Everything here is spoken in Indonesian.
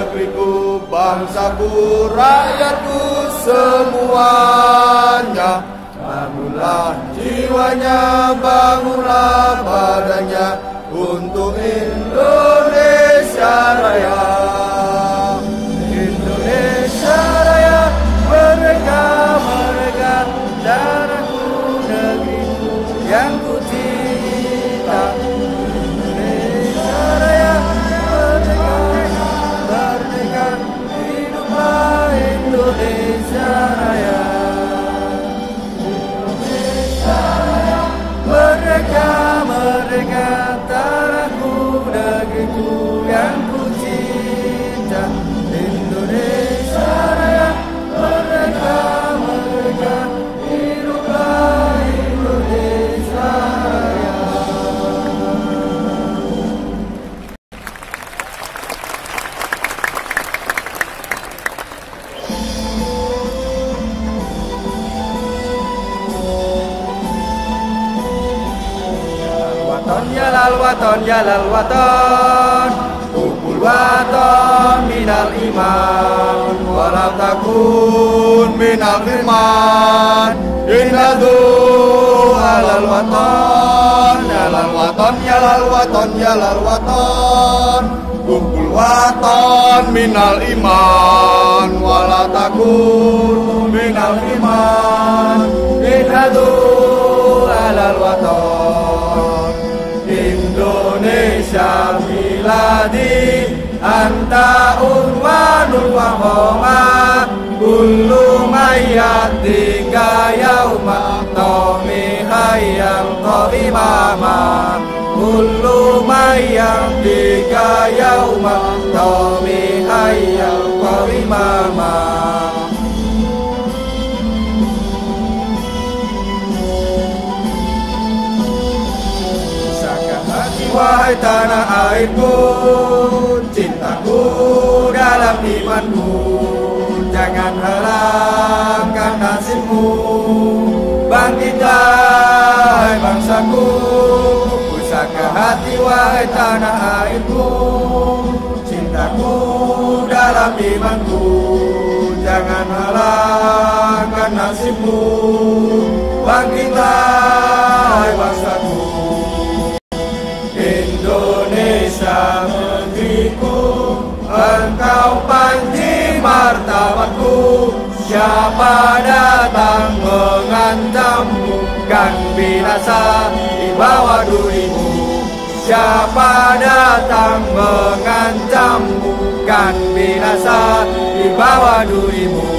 negeriku, bangsaku, rakyatku semuanya. Bangunlah jiwanya, bangunlah badannya untuk Indonesia Raya. Indonesia Raya, merdeka, merdeka, tanahku, negeriku yang ku cinta. Indonesia Raya, merdeka, merdeka, hiduplah Indonesia Raya. Merdeka, merdeka, tanahku, negeriku yang ku cinta. Indonesia Raya, merdeka, merdeka, hiduplah Indonesia Raya. Jalal waton, jalal waton, hubul waton minal iman, walau takun minal firman. Inadu alal waton, jalal waton, jalal waton, jalal waton, hubul waton minal iman, walau takun minal firman. Inadu alal waton. Indonesia miladi anta unwanul wahoma kullu mayat tiga yauma tomi hayam qawimama kullu mayat tiga yauma tomi hayam qawimama. Wahai tanah airku, cintaku dalam imanku, jangan halangkan nasibmu. Bangkitlah hai bangsaku, pusaka hati wahai tanah airku, cintaku dalam imanku, jangan halangkan nasibmu. Bangkitlah hai bangsaku. Indonesia negeriku, engkau panji martabatku. Siapa datang mengancammu, kan binasa di bawah durimu. Siapa datang mengancammu, kan binasa di bawah durimu.